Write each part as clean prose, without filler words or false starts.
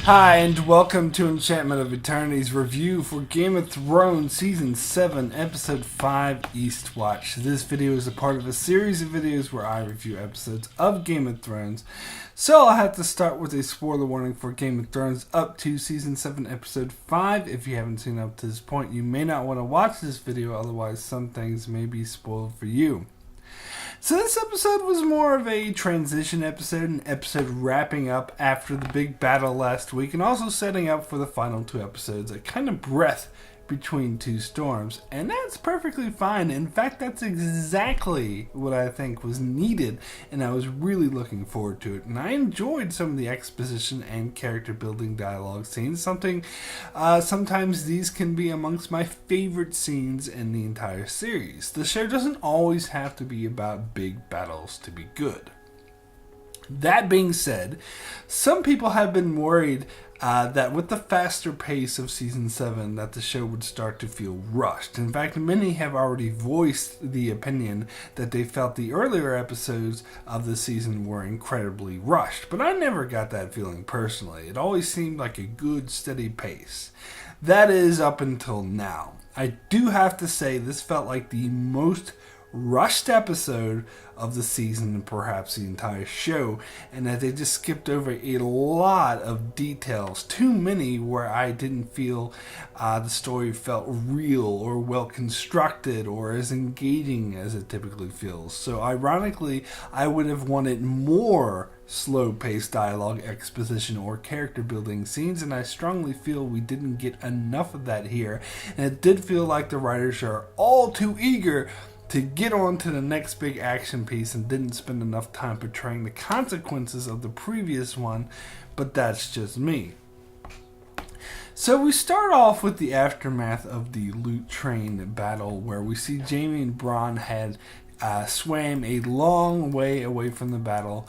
Hi, and welcome to Enchantment of Eternity's review for Game of Thrones Season 7, Episode 5, Eastwatch. This video is a part of a series of videos where I review episodes of Game of Thrones. So I'll have to start with a spoiler warning for Game of Thrones up to Season 7, Episode 5. If you haven't seen up to this point, you may not want to watch this video, otherwise some things may be spoiled for you. So this episode was more of a transition episode, an episode wrapping up after the big battle last week, and also setting up for the final two episodes, a kind of breath between two storms, and that's perfectly fine. In fact, that's exactly what I think was needed, and I was really looking forward to it. And I enjoyed some of the exposition and character building dialogue scenes. Sometimes these can be amongst my favorite scenes in the entire series. The show doesn't always have to be about big battles to be good. That being said, some people have been worried that with the faster pace of Season 7 that the show would start to feel rushed. In fact, many have already voiced the opinion that they felt the earlier episodes of the season were incredibly rushed. But I never got that feeling personally. It always seemed like a good, steady pace. That is up until now. I do have to say this felt like the most rushed episode of the season and perhaps the entire show, and that they just skipped over a lot of details, too many where I didn't feel the story felt real or well constructed or as engaging as it typically feels. So ironically, I would have wanted more slow-paced dialogue, exposition, or character building scenes, and I strongly feel we didn't get enough of that here, and it did feel like the writers are all too eager to get on to the next big action piece and didn't spend enough time portraying the consequences of the previous one, but that's just me. So we start off with the aftermath of the loot train battle, where we see Jaime and Bronn had swam a long way away from the battle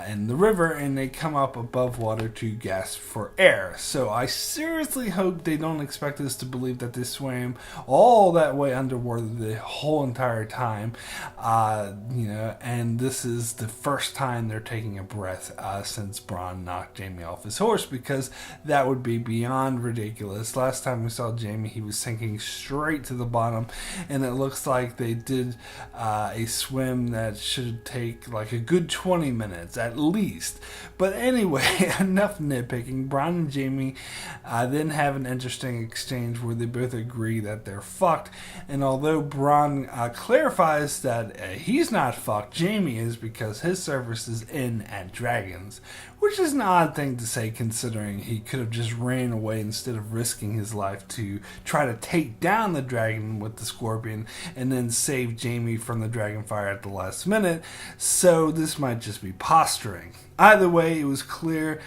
in the river, and they come up above water to gasp for air. So I seriously hope they don't expect us to believe that they swam all that way underwater the whole entire time, and this is the first time they're taking a breath since Bronn knocked Jaime off his horse, because that would be beyond ridiculous. Last time we saw Jaime, he was sinking straight to the bottom, and it looks like they did a swim that should take like a good 20 minutes at least. But anyway, enough nitpicking. Bronn and Jaime then have an interesting exchange where they both agree that they're fucked, and although Bronn clarifies that he's not fucked, Jaime is, because his service is in at Dragons, which is an odd thing to say considering he could have just ran away instead of risking his life to try to take down the dragon with the scorpion and then save Jaime from the dragonfire at the last minute. So this might just be posturing. Either way, it was clear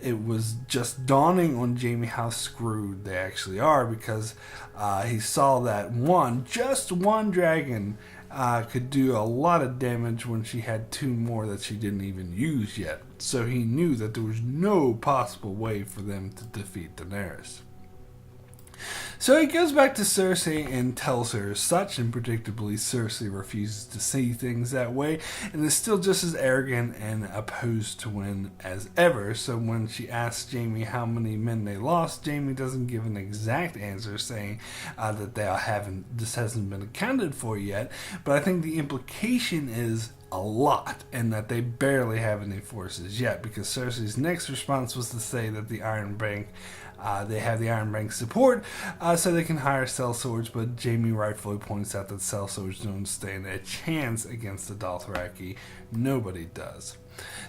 it was just dawning on Jaime how screwed they actually are, because he saw that just one dragon could do a lot of damage when she had two more that she didn't even use yet. So he knew that there was no possible way for them to defeat Daenerys. So he goes back to Cersei and tells her as such, and predictably Cersei refuses to see things that way and is still just as arrogant and opposed to win as ever. So when she asks Jaime how many men they lost, Jaime doesn't give an exact answer, saying that this hasn't been accounted for yet, but I think the implication is a lot, and that they barely have any forces yet, because Cersei's next response was to say that the Iron Bank, they have the Iron Bank support, so they can hire sellswords, but Jaime rightfully points out that sellswords don't stand a chance against the Dothraki. Nobody does.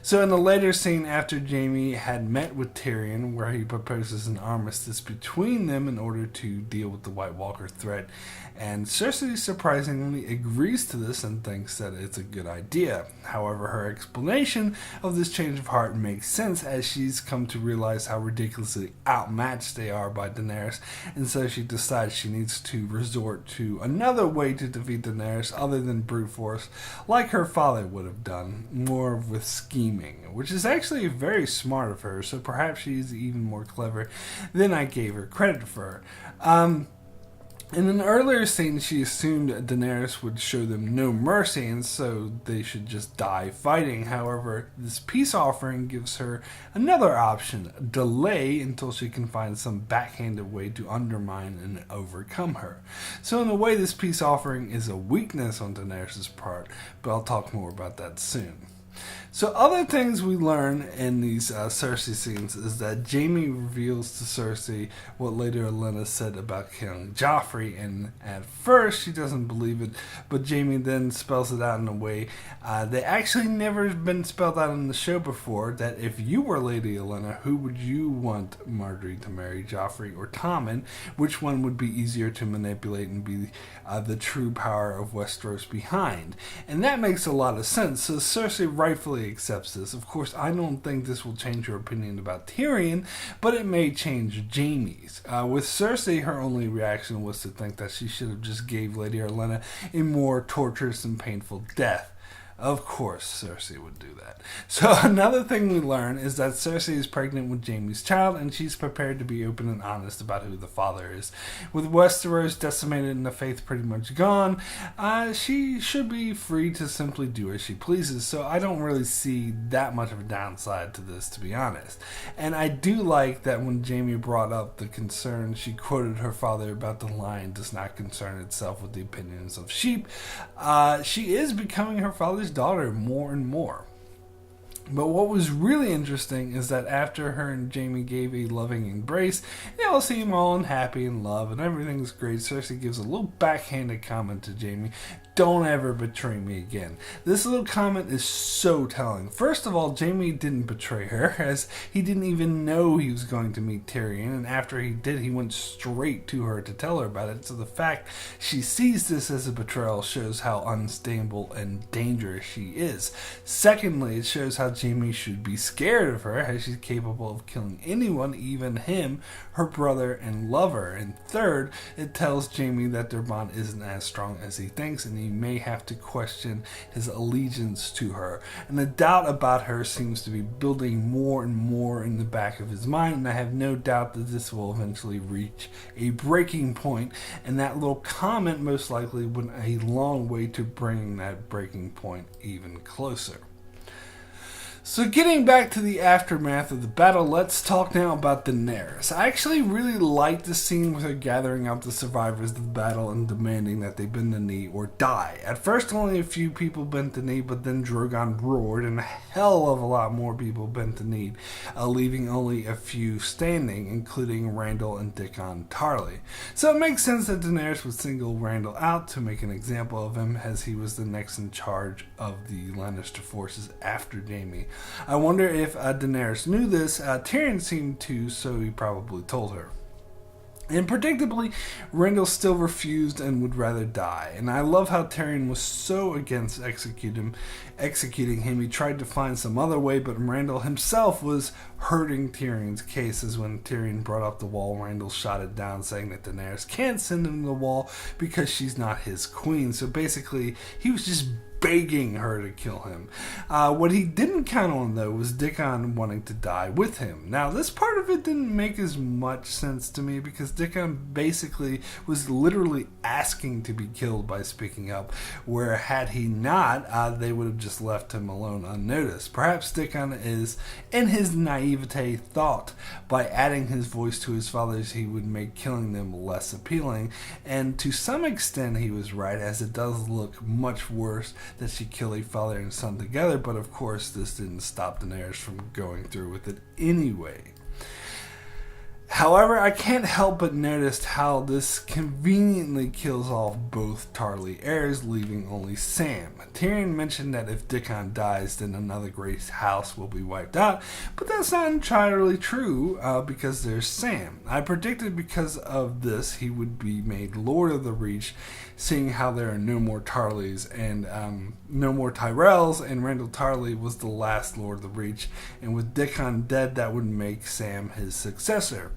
So in the later scene, after Jaime had met with Tyrion, where he proposes an armistice between them in order to deal with the White Walker threat, and Cersei surprisingly agrees to this and thinks that it's a good idea. However, her explanation of this change of heart makes sense, as she's come to realize how ridiculously outmatched they are by Daenerys, and so she decides she needs to resort to another way to defeat Daenerys other than brute force, like her father would have done, more with scheming, which is actually very smart of her, so perhaps she's even more clever than I gave her credit for. In an earlier scene, she assumed Daenerys would show them no mercy, and so they should just die fighting. However, this peace offering gives her another option: delay until she can find some backhanded way to undermine and overcome her. So in a way, this peace offering is a weakness on Daenerys' part, but I'll talk more about that soon. So other things we learn in these Cersei scenes is that Jaime reveals to Cersei what later Olenna said about killing Joffrey, and at first she doesn't believe it, but Jaime then spells it out in a way that actually never been spelled out in the show before, that if you were Lady Olenna, who would you want Margaery to marry, Joffrey or Tommen? Which one would be easier to manipulate and be the true power of Westeros behind? And that makes a lot of sense. So Cersei rightfully accepts this. Of course, I don't think this will change her opinion about Tyrion, but it may change Jaime's. With Cersei, her only reaction was to think that she should have just gave Lady Olenna a more torturous and painful death. Of course, Cersei would do that. So another thing we learn is that Cersei is pregnant with Jaime's child, and she's prepared to be open and honest about who the father is. With Westeros decimated and the faith pretty much gone, she should be free to simply do as she pleases. So I don't really see that much of a downside to this, to be honest. And I do like that when Jaime brought up the concern, she quoted her father about the lion does not concern itself with the opinions of sheep. She is becoming her father's daughter more and more. But what was really interesting is that after her and Jaime gave a loving embrace, they all seem all unhappy in love and everything's great, Cersei gives a little backhanded comment to Jaime: "Don't ever betray me again." This little comment is so telling. First of all, Jaime didn't betray her, as he didn't even know he was going to meet Tyrion, and after he did, he went straight to her to tell her about it. So the fact she sees this as a betrayal shows how unstable and dangerous she is. Secondly, it shows how Jaime should be scared of her, as she's capable of killing anyone, even him, her brother and lover. And third, it tells Jaime that their bond isn't as strong as he thinks, and he may have to question his allegiance to her. And the doubt about her seems to be building more and more in the back of his mind, and I have no doubt that this will eventually reach a breaking point, and that little comment most likely went a long way to bringing that breaking point even closer. So getting back to the aftermath of the battle, let's talk now about Daenerys. I actually really liked the scene with her gathering up the survivors of the battle and demanding that they bend the knee or die. At first only a few people bent the knee, but then Drogon roared and a hell of a lot more people bent the knee, leaving only a few standing, including Randall and Dickon Tarly. So it makes sense that Daenerys would single Randall out to make an example of him, as he was the next in charge of the Lannister forces after Jaime. I wonder if Daenerys knew this. Tyrion seemed to, so he probably told her. And predictably, Randall still refused and would rather die. And I love how Tyrion was so against executing him. He tried to find some other way, but Randall himself was hurting Tyrion's cases. When Tyrion brought up the wall, Randall shot it down, saying that Daenerys can't send him to the wall because she's not his queen. So basically, he was just begging her to kill him. What he didn't count on, though, was Dickon wanting to die with him. Now, this part of it didn't make as much sense to me, because Dickon basically was literally asking to be killed by speaking up, where had he not, they would have just left him alone unnoticed. Perhaps Dickon is, in his naivete, thought by adding his voice to his father's, he would make killing them less appealing, and to some extent he was right, as it does look much worse that she killed a father and son together, but of course this didn't stop Daenerys from going through with it anyway. However, I can't help but notice how this conveniently kills off both Tarly heirs, leaving only Sam. Tyrion mentioned that if Dickon dies, then another great house will be wiped out, but that's not entirely true, because there's Sam. I predicted because of this he would be made Lord of the Reach, seeing how there are no more Tarlys and no more Tyrells, and Randall Tarly was the last Lord of the Reach, and with Dickon dead, that would make Sam his successor.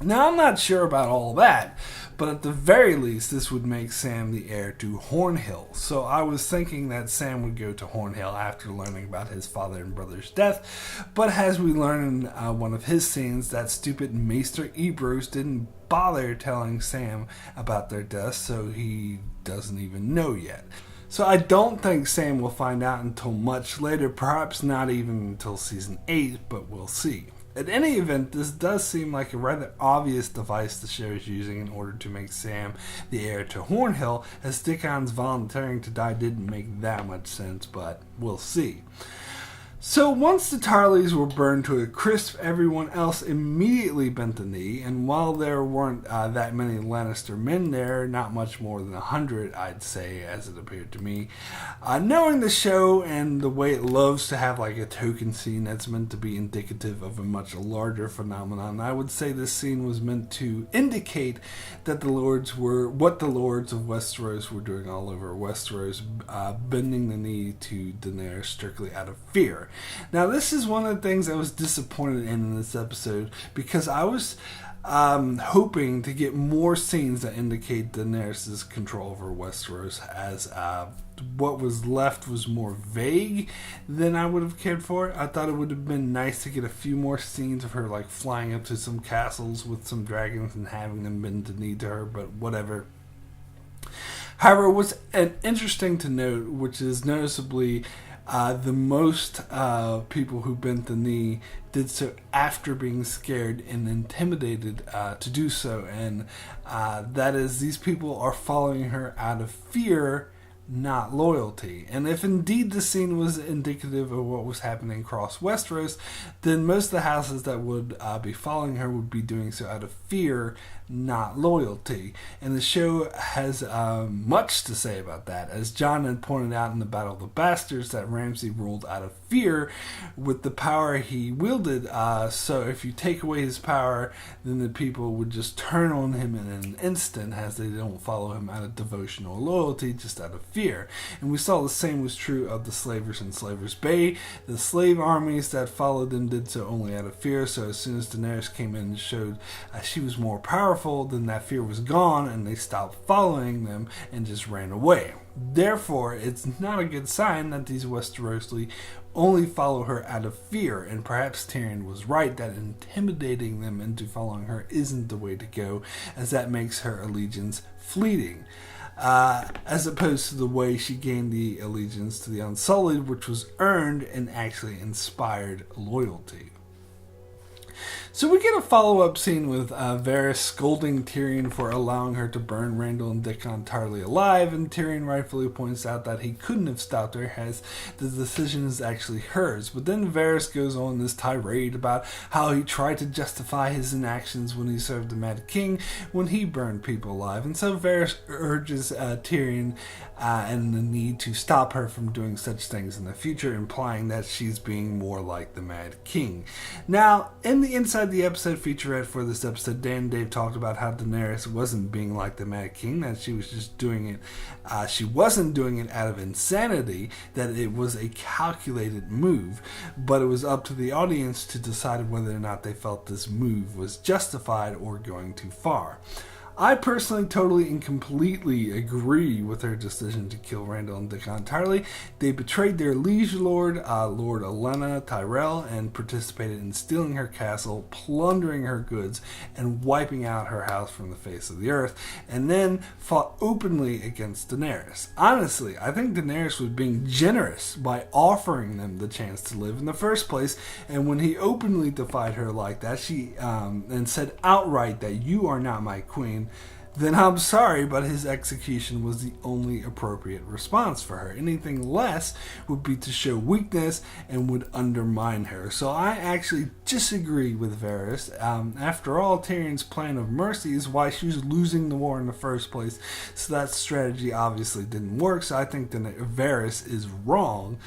Now, I'm not sure about all that, but at the very least, this would make Sam the heir to Hornhill. So I was thinking that Sam would go to Hornhill after learning about his father and brother's death, but as we learn in one of his scenes, that stupid Maester Ebros didn't bother telling Sam about their deaths, so he doesn't even know yet. So I don't think Sam will find out until much later, perhaps not even until season 8, but we'll see. At any event, this does seem like a rather obvious device the show is using in order to make Sam the heir to Hornhill, as Dickon's volunteering to die didn't make that much sense, but we'll see. So once the Tarleys were burned to a crisp, everyone else immediately bent the knee, and while there weren't that many Lannister men there, not much more than 100, I'd say, as it appeared to me, knowing the show and the way it loves to have like a token scene that's meant to be indicative of a much larger phenomenon, I would say this scene was meant to indicate that the lords were what the lords of Westeros were doing all over Westeros, bending the knee to Daenerys strictly out of fear. Now, this is one of the things I was disappointed in this episode, because I was hoping to get more scenes that indicate Daenerys' control over Westeros, as what was left was more vague than I would have cared for. I thought it would have been nice to get a few more scenes of her like flying up to some castles with some dragons and having them bend the knee to her, but whatever. However, what's interesting to note, which is noticeably the most people who bent the knee did so after being scared and intimidated to do so, and that is, these people are following her out of fear, not loyalty. And if indeed the scene was indicative of what was happening across Westeros, then most of the houses that would be following her would be doing so out of fear, not loyalty. And the show has much to say about that. As Jon had pointed out in the Battle of the Bastards, that Ramsay ruled out of fear with the power he wielded. So if you take away his power, then the people would just turn on him in an instant, as they don't follow him out of devotion or loyalty, just out of fear. And we saw the same was true of the slavers in Slaver's Bay. The slave armies that followed them did so only out of fear. So as soon as Daenerys came in and showed she was more powerful, then that fear was gone and they stopped following them and just ran away. Therefore, it's not a good sign that these Westerosi only follow her out of fear, and perhaps Tyrion was right that intimidating them into following her isn't the way to go, as that makes her allegiance fleeting. As opposed to the way she gained the allegiance to the Unsullied, which was earned and actually inspired loyalty. So we get a follow-up scene with Varys scolding Tyrion for allowing her to burn Randall and Dickon Tarly alive, and Tyrion rightfully points out that he couldn't have stopped her, as the decision is actually hers. But then Varys goes on this tirade about how he tried to justify his inactions when he served the Mad King when he burned people alive, and so Varys urges Tyrion and the need to stop her from doing such things in the future, implying that she's being more like the Mad King. Now, in the Inside the Episode featurette for this episode, Dan and Dave talked about how Daenerys wasn't being like the Mad King, that she was just doing it, she wasn't doing it out of insanity, that it was a calculated move, but it was up to the audience to decide whether or not they felt this move was justified or going too far. I personally totally and completely agree with her decision to kill Randall and Dickon Tarly. They betrayed their liege lord, Lord Olenna Tyrell, and participated in stealing her castle, plundering her goods, and wiping out her house from the face of the earth, and then fought openly against Daenerys. Honestly, I think Daenerys was being generous by offering them the chance to live in the first place, and when he openly defied her like that, she and said outright that you are not my queen, then I'm sorry, but his execution was the only appropriate response for her. Anything less would be to show weakness and would undermine her. So I actually disagree with Varys. After all, Tyrion's plan of mercy is why she was losing the war in the first place. So that strategy obviously didn't work. So I think that Varys is wrong,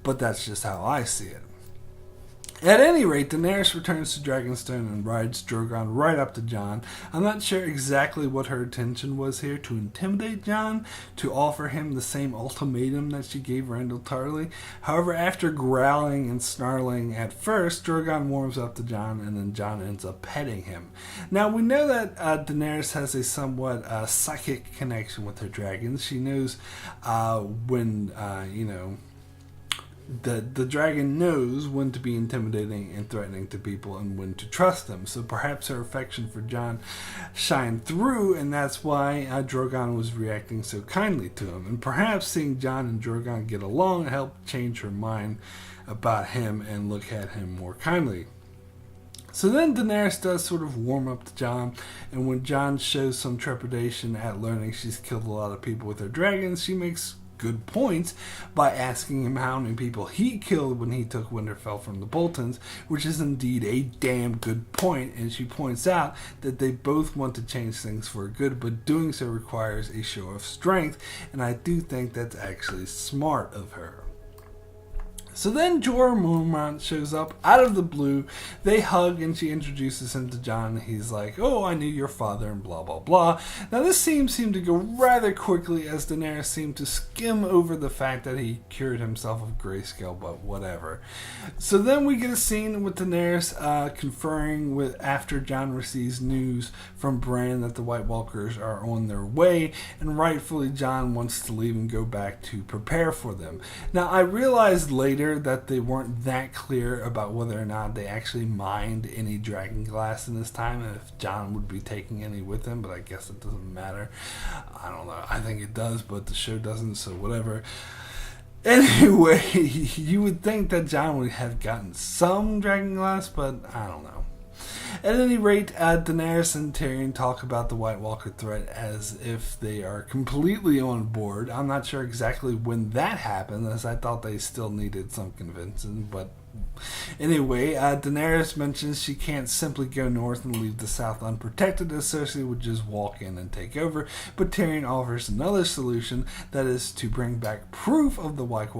but that's just how I see it. At any rate, Daenerys returns to Dragonstone and rides Drogon right up to Jon. I'm not sure exactly what her intention was here, to intimidate Jon, to offer him the same ultimatum that she gave Randyll Tarly. However, after growling and snarling at first, Drogon warms up to Jon, and then Jon ends up petting him. Now, we know that Daenerys has a somewhat psychic connection with her dragons. She knows when, the dragon knows when to be intimidating and threatening to people and when to trust them. So perhaps her affection for Jon shined through, and that's why Drogon was reacting so kindly to him. And perhaps seeing Jon and Drogon get along helped change her mind about him and look at him more kindly. So then Daenerys does sort of warm up to Jon, and when Jon shows some trepidation at learning she's killed a lot of people with her dragons, she makes good points by asking him how many people he killed when he took Winterfell from the Boltons, which is indeed a damn good point, and she points out that they both want to change things for good, but doing so requires a show of strength, and I do think that's actually smart of her. So then Jorah Mormont shows up out of the blue. They hug and she introduces him to Jon. He's like, "Oh, I knew your father," and blah, blah, blah. Now this scene seemed to go rather quickly as Daenerys seemed to skim over the fact that he cured himself of grayscale, but whatever. So then we get a scene with Daenerys conferring with after Jon receives news from Bran that the White Walkers are on their way, and rightfully Jon wants to leave and go back to prepare for them. Now I realized later that they weren't that clear about whether or not they actually mined any dragon glass in this time and if Jon would be taking any with him, but I guess it doesn't matter. I don't know. I think it does, but the show doesn't, so whatever. Anyway, you would think that Jon would have gotten some dragon glass, but I don't know. At any rate, Daenerys and Tyrion talk about the White Walker threat as if they are completely on board. I'm not sure exactly when that happened, as I thought they still needed some convincing, but anyway, Daenerys mentions she can't simply go north and leave the south unprotected, as Cersei would just walk in and take over, but Tyrion offers another solution, that is to bring back proof of the White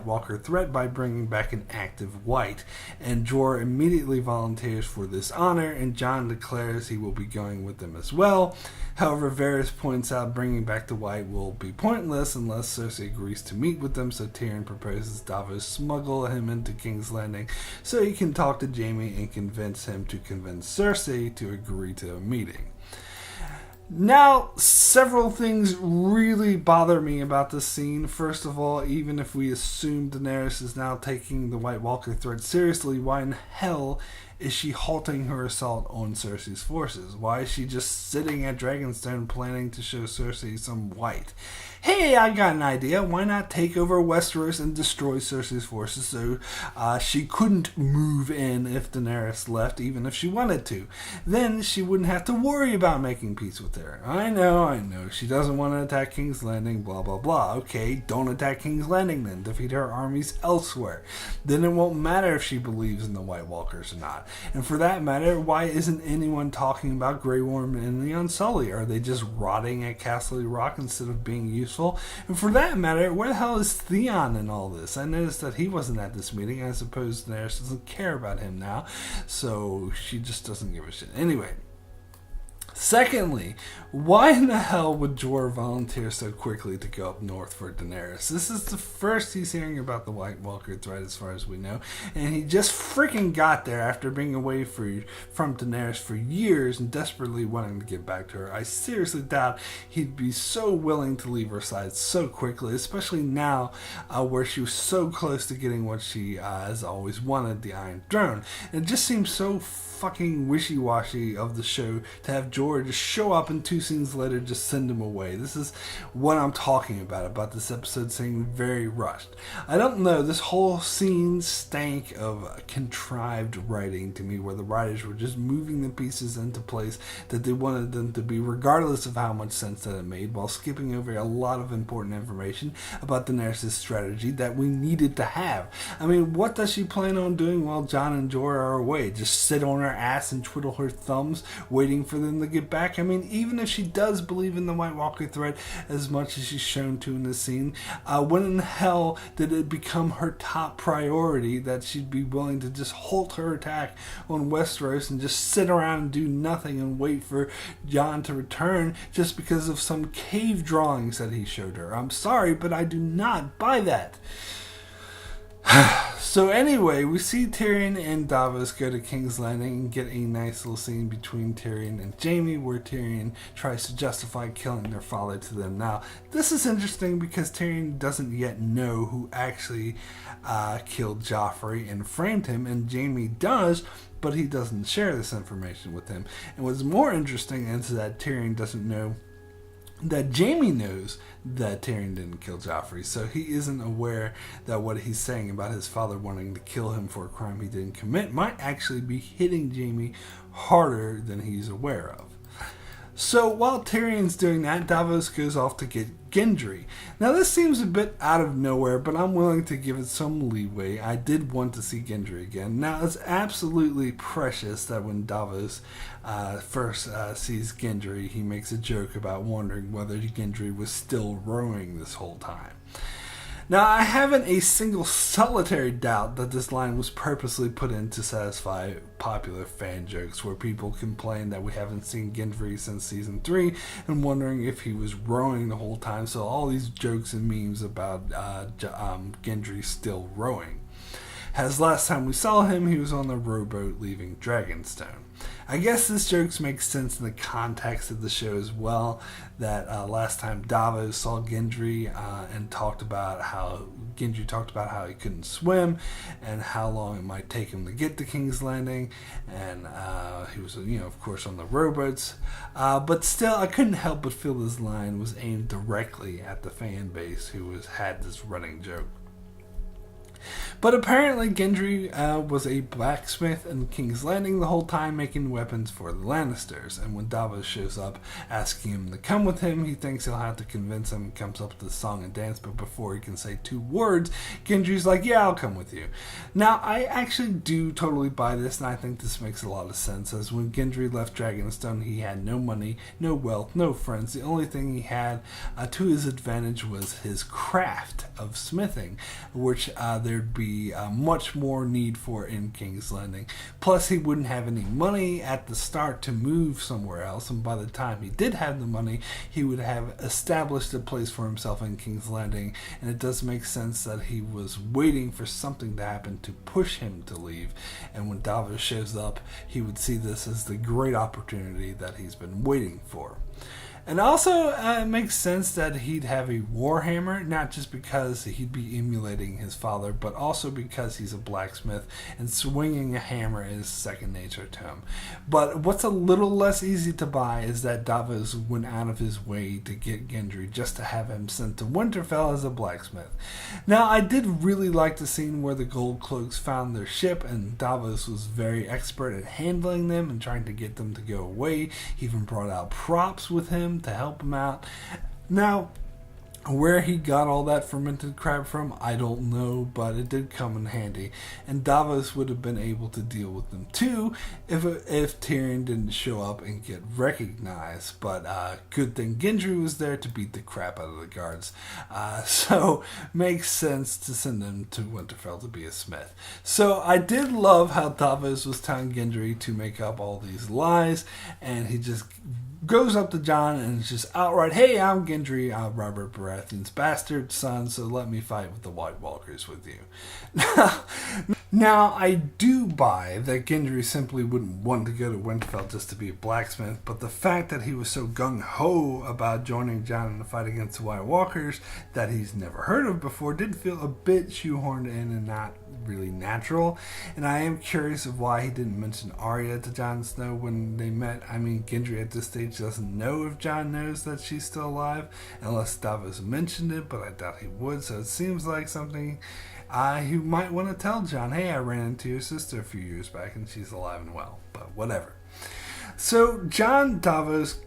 Walker threat by bringing back an active White, and Jorah immediately volunteers for this honor, and Jon declares he will be going with them as well. However, Varys points out bringing back the White will be pointless unless Cersei agrees to meet with them, so Tyrion proposes Davos smuggle him into King's Landing so he can talk to Jaime and convince him to convince Cersei to agree to a meeting. Now, several things really bother me about this scene. First of all, even if we assume Daenerys is now taking the White Walker threat seriously, why in hell is she halting her assault on Cersei's forces? Why is she just sitting at Dragonstone planning to show Cersei some white? Hey, I got an idea. Why not take over Westeros and destroy Cersei's forces so she couldn't move in if Daenerys left, even if she wanted to? Then she wouldn't have to worry about making peace with her. I know. She doesn't want to attack King's Landing, blah, blah, blah. Okay, don't attack King's Landing then. Defeat her armies elsewhere. Then it won't matter if she believes in the White Walkers or not. And for that matter, why isn't anyone talking about Grey Worm and the Unsullied? Are they just rotting at Castle Rock instead of being useful? And for that matter, where the hell is Theon in all this? I noticed that he wasn't at this meeting. I suppose Daenerys doesn't care about him now, so she just doesn't give a shit. Anyway. Secondly, why in the hell would Jorah volunteer so quickly to go up north for Daenerys? This is the first he's hearing about the White Walker threat as far as we know, and he just freaking got there after being away from Daenerys for years and desperately wanting to get back to her. I seriously doubt he'd be so willing to leave her side so quickly, especially now where she was so close to getting what she has always wanted, the Iron Throne. And it just seems so fucking wishy-washy of the show to have Jorah just show up and 2 scenes later just send him away. This is what I'm talking about this episode seeming very rushed. I don't know, this whole scene stank of contrived writing to me, where the writers were just moving the pieces into place that they wanted them to be, regardless of how much sense that it made, while skipping over a lot of important information about Daenerys' strategy that we needed to have. I mean, what does she plan on doing while Jon and Jorah are away? Just sit on her ass and twiddle her thumbs waiting for them to get back. I mean, even if she does believe in the White Walker threat as much as she's shown to in this scene, when in hell did it become her top priority that she'd be willing to just halt her attack on Westeros and just sit around and do nothing and wait for Jon to return just because of some cave drawings that he showed her? I'm sorry, but I do not buy that. So anyway, we see Tyrion and Davos go to King's Landing and get a nice little scene between Tyrion and Jaime where Tyrion tries to justify killing their father to them. Now, this is interesting because Tyrion doesn't yet know who actually killed Joffrey and framed him, and Jaime does, but he doesn't share this information with him. And what's more interesting is that Tyrion doesn't know that Jaime knows that Tyrion didn't kill Joffrey, so he isn't aware that what he's saying about his father wanting to kill him for a crime he didn't commit might actually be hitting Jaime harder than he's aware of. So while Tyrion's doing that, Davos goes off to get Gendry. Now this seems a bit out of nowhere, but I'm willing to give it some leeway. I did want to see Gendry again. Now it's absolutely precious that when Davos first sees Gendry, he makes a joke about wondering whether Gendry was still rowing this whole time. Now, I haven't a single solitary doubt that this line was purposely put in to satisfy popular fan jokes, where people complain that we haven't seen Gendry since season 3 and wondering if he was rowing the whole time. So all these jokes and memes about Gendry still rowing. As last time we saw him, he was on the rowboat leaving Dragonstone. I guess this joke makes sense in the context of the show as well, that last time Davos saw Gendry and talked about how Gendry talked about how he couldn't swim and how long it might take him to get to King's Landing, and he was, of course, on the rowboats. But still, I couldn't help but feel this line was aimed directly at the fan base who had this running joke. But apparently Gendry was a blacksmith in King's Landing the whole time, making weapons for the Lannisters. And when Davos shows up asking him to come with him, he thinks he'll have to convince him and comes up with the song and dance. But before he can say 2 words, Gendry's like, yeah, I'll come with you. Now, I actually do totally buy this, and I think this makes a lot of sense. As when Gendry left Dragonstone, he had no money, no wealth, no friends. The only thing he had to his advantage was his craft of smithing, which there'd be much more need for in King's Landing. Plus, he wouldn't have any money at the start to move somewhere else, and by the time he did have the money, he would have established a place for himself in King's Landing, and it does make sense that he was waiting for something to happen to push him to leave, and when Davos shows up, he would see this as the great opportunity that he's been waiting for. And also, it makes sense that he'd have a warhammer, not just because he'd be emulating his father, but also because he's a blacksmith and swinging a hammer is second nature to him. But what's a little less easy to buy is that Davos went out of his way to get Gendry just to have him sent to Winterfell as a blacksmith. Now, I did really like the scene where the Gold Cloaks found their ship, and Davos was very expert at handling them and trying to get them to go away. He even brought out props with him to help him out. Now, where he got all that fermented crab from, I don't know, but it did come in handy. And Davos would have been able to deal with them too if Tyrion didn't show up and get recognized. But good thing Gendry was there to beat the crap out of the guards. So makes sense to send him to Winterfell to be a smith. So I did love how Davos was telling Gendry to make up all these lies, and he just goes up to Jon and is just outright, hey, I'm Gendry, I'm Robert Baratheon's bastard son, so let me fight with the White Walkers with you. Now, I do buy that Gendry simply wouldn't want to go to Winterfell just to be a blacksmith, but the fact that he was so gung-ho about joining Jon in the fight against the White Walkers that he's never heard of before did feel a bit shoehorned in and not really natural. And I am curious of why he didn't mention Arya to Jon Snow when they met. I mean, Gendry at this stage doesn't know if Jon knows that she's still alive, unless Davos mentioned it, but I doubt he would, so it seems like something he might want to tell Jon, hey, I ran into your sister a few years back and she's alive and well, but whatever. So John, Davos,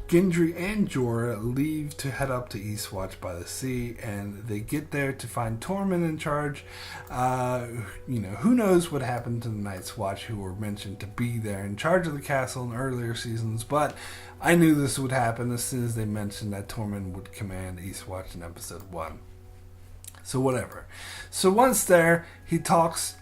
Gendry, and Jorah leave to head up to Eastwatch by the sea, and they get there to find Tormund in charge. Who knows what happened to the Night's Watch, who were mentioned to be there in charge of the castle in earlier seasons, but I knew this would happen as soon as they mentioned that Tormund would command Eastwatch in episode 1. So whatever. So once there, he talks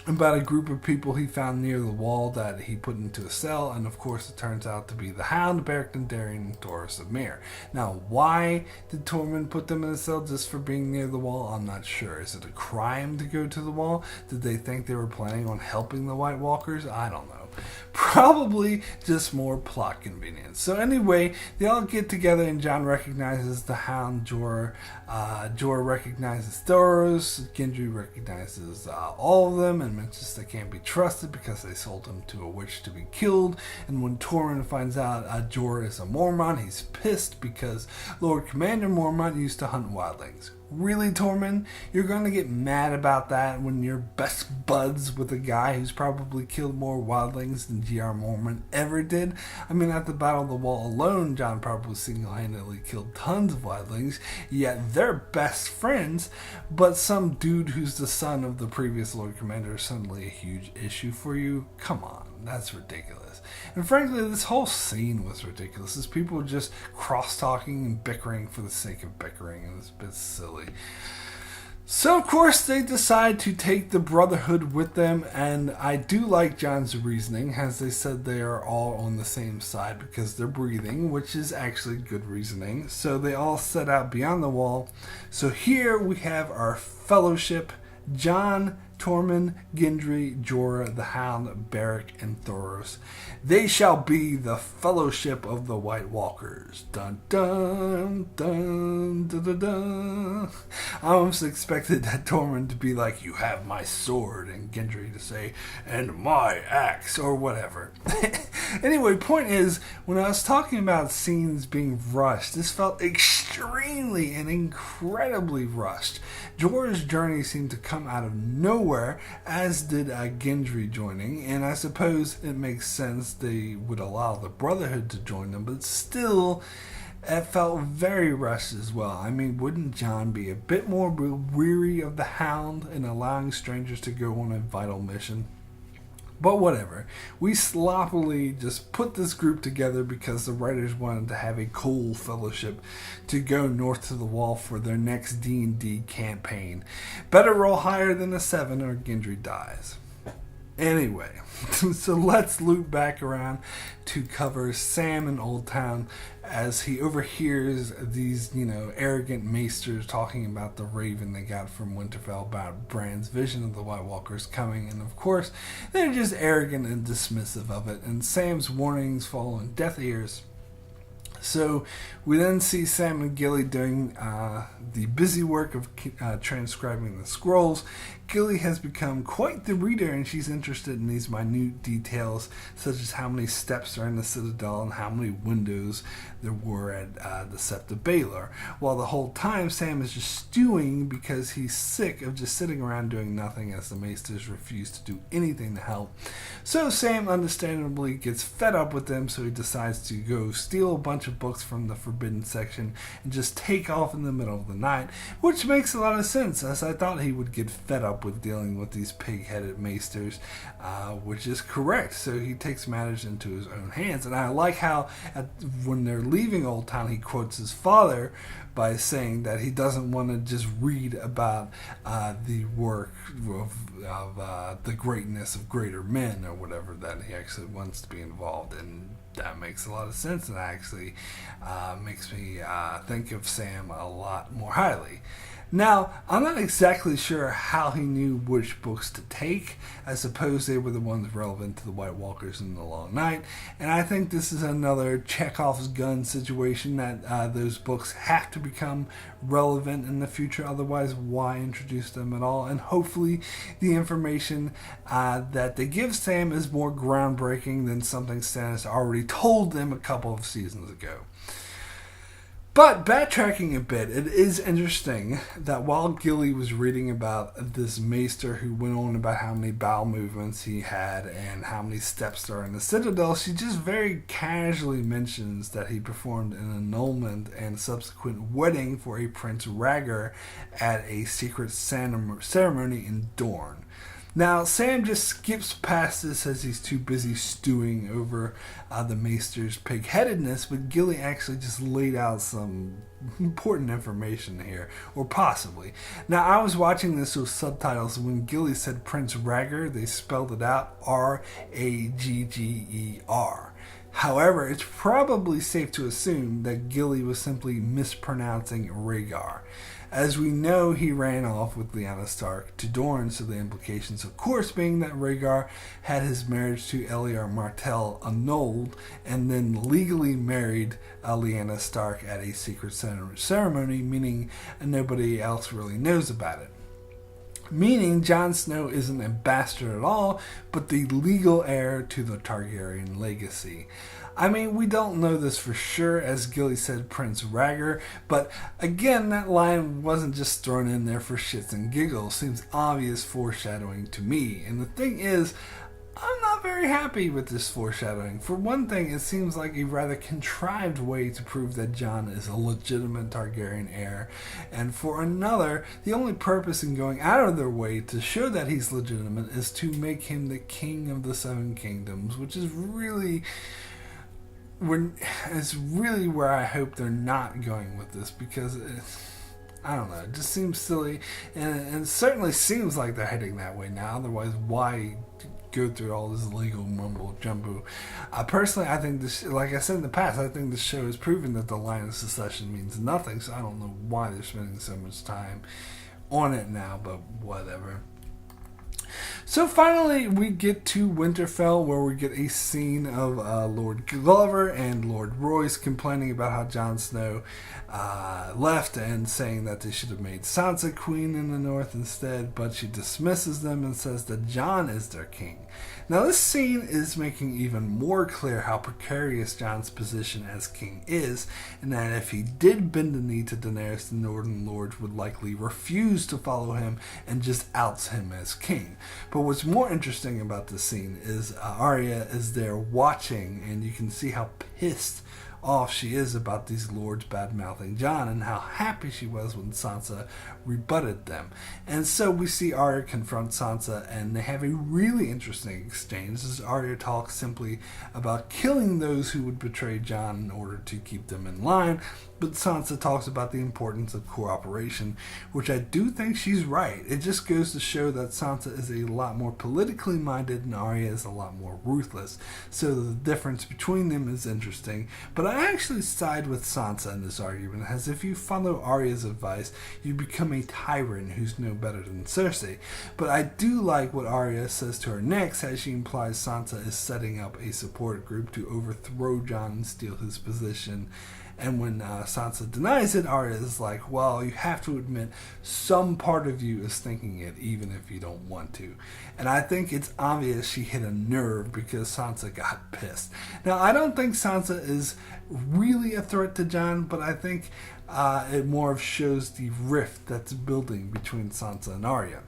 about a group of people he found near the wall that he put into a cell, and of course it turns out to be the Hound, Beric Dondarrion, and Thoros of Myr. Now, why did Tormund put them in a cell just for being near the wall? I'm not sure. Is it a crime to go to the wall? Did they think they were planning on helping the White Walkers? I don't know. Probably just more plot convenience. So anyway, they all get together and Jon recognizes the Hound, Jorah recognizes Thoros, Gendry recognizes all of them and mentions they can't be trusted because they sold him to a witch to be killed. And when Tormund finds out Jorah is a Mormont, he's pissed because Lord Commander Mormont used to hunt wildlings. Really, Tormund? You're going to get mad about that when you're best buds with a guy who's probably killed more wildlings than G.R. Mormont ever did? I mean, at the Battle of the Wall alone, Jon probably single-handedly killed tons of wildlings, yet they're best friends, but some dude who's the son of the previous Lord Commander is suddenly a huge issue for you? Come on, that's ridiculous. And frankly, this whole scene was ridiculous. As people just cross-talking and bickering for the sake of bickering, and it's a bit silly. So, of course, they decide to take the Brotherhood with them, and I do like Jon's reasoning, as they said they are all on the same side because they're breathing, which is actually good reasoning. So they all set out beyond the wall. So here we have our fellowship: Jon, Tormund, Gendry, Jorah, the Hound, Beric, and Thoros. They shall be the fellowship of the White Walkers. Dun dun dun dun dun dun. I almost expected that Tormund to be like, "You have my sword," and Gendry to say, "and my axe," or whatever. Anyway, point is, when I was talking about scenes being rushed, this felt extremely and incredibly rushed. Jorah's journey seemed to come out of nowhere, as did Gendry joining, and I suppose it makes sense they would allow the Brotherhood to join them, but still, it felt very rushed as well. I mean, wouldn't Jon be a bit more weary of the Hound and allowing strangers to go on a vital mission? But whatever. We sloppily just put this group together because the writers wanted to have a cool fellowship to go north to the wall for their next D&D campaign. Better roll higher than a 7 or Gendry dies. Anyway, so let's loop back around to cover Sam in Old Town as he overhears these, arrogant maesters talking about the raven they got from Winterfell about Bran's vision of the White Walkers coming, and of course, they're just arrogant and dismissive of it, and Sam's warnings fall on deaf ears. So we then see Sam and Gilly doing the busy work of transcribing the scrolls. Gilly has become quite the reader, and she's interested in these minute details, such as how many steps are in the Citadel and how many windows there were at the Sept of Baelor. While the whole time Sam is just stewing because he's sick of just sitting around doing nothing as the Maesters refuse to do anything to help. So Sam understandably gets fed up with them, so he decides to go steal a bunch of books from the Forbidden section and just take off in the middle of the night, which makes a lot of sense, as I thought he would get fed up with dealing with these pig-headed maesters, which is correct. So he takes matters into his own hands, and I like how when they're leaving Old Town, he quotes his father by saying that he doesn't want to just read about the work of the greatness of greater men or whatever, that he actually wants to be involved in. That makes a lot of sense, and actually makes me think of Sam a lot more highly. Now, I'm not exactly sure how he knew which books to take. I suppose they were the ones relevant to the White Walkers in the Long Night, and I think this is another Chekhov's gun situation, that those books have to become relevant in the future, otherwise why introduce them at all? And hopefully the information that they give Sam is more groundbreaking than something Stannis already told them a couple of seasons ago. But backtracking a bit, it is interesting that while Gilly was reading about this maester who went on about how many bowel movements he had and how many steps there are in the Citadel, she just very casually mentions that he performed an annulment and subsequent wedding for a Prince Rhaegar at a secret ceremony in Dorne. Now, Sam just skips past this as he's too busy stewing over the maester's pig-headedness, but Gilly actually just laid out some important information here, or possibly. Now, I was watching this with subtitles, and when Gilly said Prince Rhaegar, they spelled it out R-A-G-G-E-R. However, it's probably safe to assume that Gilly was simply mispronouncing Rhaegar. As we know, he ran off with Lyanna Stark to Dorne, so the implications, of course, being that Rhaegar had his marriage to Elia Martell annulled and then legally married Lyanna Stark at a secret ceremony, meaning nobody else really knows about it. Meaning Jon Snow isn't a bastard at all, but the legal heir to the Targaryen legacy. I mean, we don't know this for sure, as Gilly said Prince Rhaegar, but again, that line wasn't just thrown in there for shits and giggles. Seems obvious foreshadowing to me. And the thing is, I'm not very happy with this foreshadowing. For one thing, it seems like a rather contrived way to prove that Jon is a legitimate Targaryen heir. And for another, the only purpose in going out of their way to show that he's legitimate is to make him the king of the Seven Kingdoms, which is really where I hope they're not going with this, because I don't know, it just seems silly, and it certainly seems like they're heading that way now. Otherwise, why go through all this legal mumbo jumbo? Personally, I think this, like I said in the past, I think this show has proven that the line of succession means nothing, so I don't know why they're spending so much time on it now, but whatever. So finally, we get to Winterfell, where we get a scene of Lord Glover and Lord Royce complaining about how Jon Snow left and saying that they should have made Sansa queen in the north instead, but she dismisses them and says that Jon is their king. Now, this scene is making even more clear how precarious Jon's position as king is, and that if he did bend the knee to Daenerys, the Northern Lords would likely refuse to follow him and just outs him as king. But what's more interesting about this scene is Arya is there watching, and you can see how pissed off she is about these lords bad-mouthing Jon, and how happy she was when Sansa rebutted them. And so we see Arya confront Sansa, and they have a really interesting exchange as Arya talks simply about killing those who would betray Jon in order to keep them in line, but Sansa talks about the importance of cooperation, which I do think she's right. It just goes to show that Sansa is a lot more politically minded and Arya is a lot more ruthless. So the difference between them is interesting. But I actually side with Sansa in this argument, as if you follow Arya's advice, you become a tyrant who's no better than Cersei. But I do like what Arya says to her next, as she implies Sansa is setting up a support group to overthrow Jon and steal his position. And when Sansa denies it, Arya is like, well, you have to admit some part of you is thinking it, even if you don't want to. And I think it's obvious she hit a nerve because Sansa got pissed. Now, I don't think Sansa is really a threat to Jon, but I think it more shows the rift that's building between Sansa and Arya.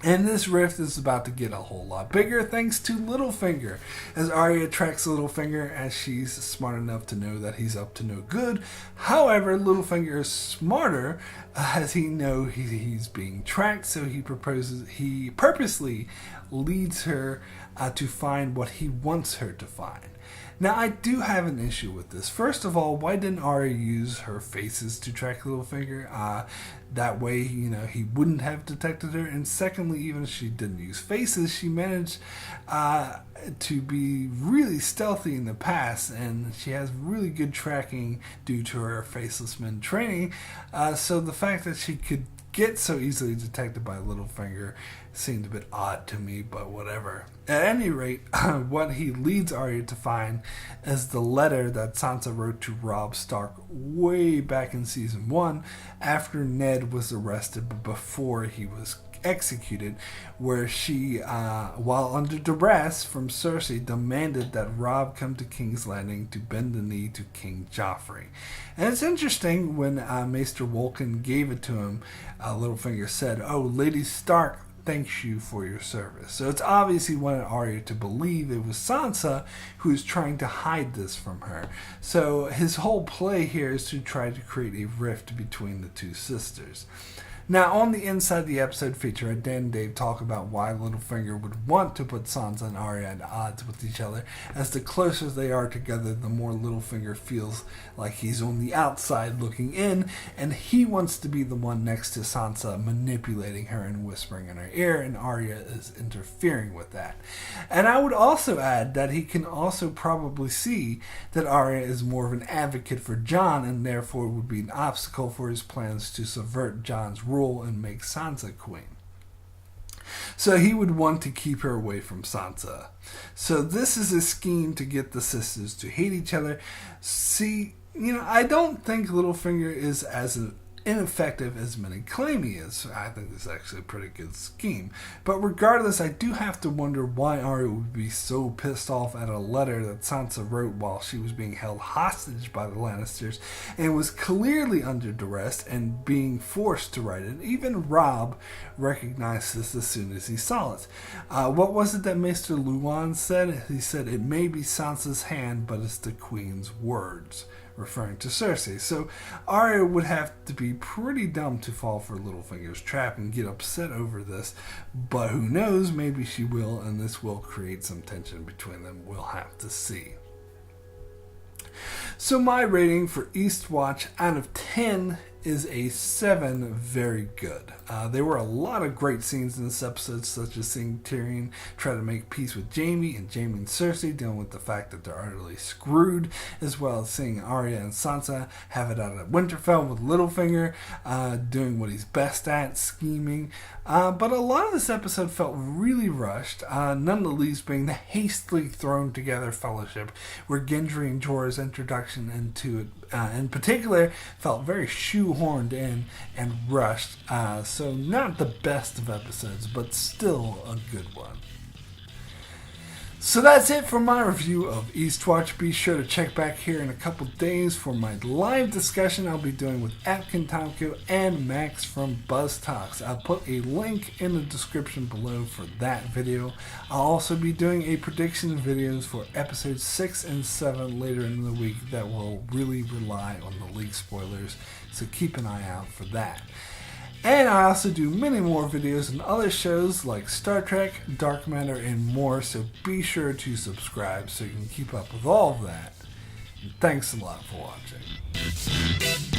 And this rift is about to get a whole lot bigger thanks to Littlefinger, as Arya tracks Littlefinger as she's smart enough to know that he's up to no good. However, Littlefinger is smarter as he knows he's being tracked, so he purposely leads her to find what he wants her to find. Now, I do have an issue with this. First of all, why didn't Arya use her faces to track Littlefinger? That way, he wouldn't have detected her. And secondly, even if she didn't use faces, she managed to be really stealthy in the past, and she has really good tracking due to her faceless men training. So the fact that she could get so easily detected by Littlefinger seemed a bit odd to me, but whatever. At any rate, what he leads Arya to find is the letter that Sansa wrote to Robb Stark way back in season 1 after Ned was arrested, but before he was executed, where she, while under duress from Cersei, demanded that Robb come to King's Landing to bend the knee to King Joffrey. And it's interesting, when Maester Wolkan gave it to him, Littlefinger said, "Oh, Lady Stark thanks you for your service." So it's obvious he wanted Arya to believe it was Sansa who was trying to hide this from her. So his whole play here is to try to create a rift between the two sisters. Now, on the Inside the Episode feature, Dan and Dave talk about why Littlefinger would want to put Sansa and Arya at odds with each other, as the closer they are together, the more Littlefinger feels like he's on the outside looking in, and he wants to be the one next to Sansa, manipulating her and whispering in her ear, and Arya is interfering with that. And I would also add that he can also probably see that Arya is more of an advocate for Jon, and therefore would be an obstacle for his plans to subvert Jon's rule and make Sansa queen. So he would want to keep her away from Sansa. So this is a scheme to get the sisters to hate each other. See, I don't think Littlefinger is as ineffective as many claim he is. I think this is actually a pretty good scheme. But regardless, I do have to wonder why Arya would be so pissed off at a letter that Sansa wrote while she was being held hostage by the Lannisters and was clearly under duress and being forced to write it. Even Robb recognized this as soon as he saw it. What was it that Maester Luwin said? He said, "It may be Sansa's hand, but it's the Queen's words," referring to Cersei. So Arya would have to be pretty dumb to fall for Littlefinger's trap and get upset over this, but who knows, maybe she will, and this will create some tension between them. We'll have to see. So my rating for Eastwatch out of 10 is a 7, very good. There were a lot of great scenes in this episode, such as seeing Tyrion try to make peace with Jaime and Cersei dealing with the fact that they're utterly screwed, as well as seeing Arya and Sansa have it out at Winterfell with Littlefinger doing what he's best at, scheming. But a lot of this episode felt really rushed, none the least being the hastily thrown together fellowship, where Gendry and Jorah's introduction into it in particular felt very shoehorned in and rushed. So not the best of episodes, but still a good one. So that's it for my review of Eastwatch. Be sure to check back here in a couple days for my live discussion I'll be doing with Atkin Tomko and Max from Buzz Talks. I'll put a link in the description below for that video. I'll also be doing a prediction videos for episodes 6 and 7 later in the week that will really rely on the leak spoilers, so keep an eye out for that. And I also do many more videos on other shows like Star Trek, Dark Matter, and more, so be sure to subscribe so you can keep up with all of that. And thanks a lot for watching.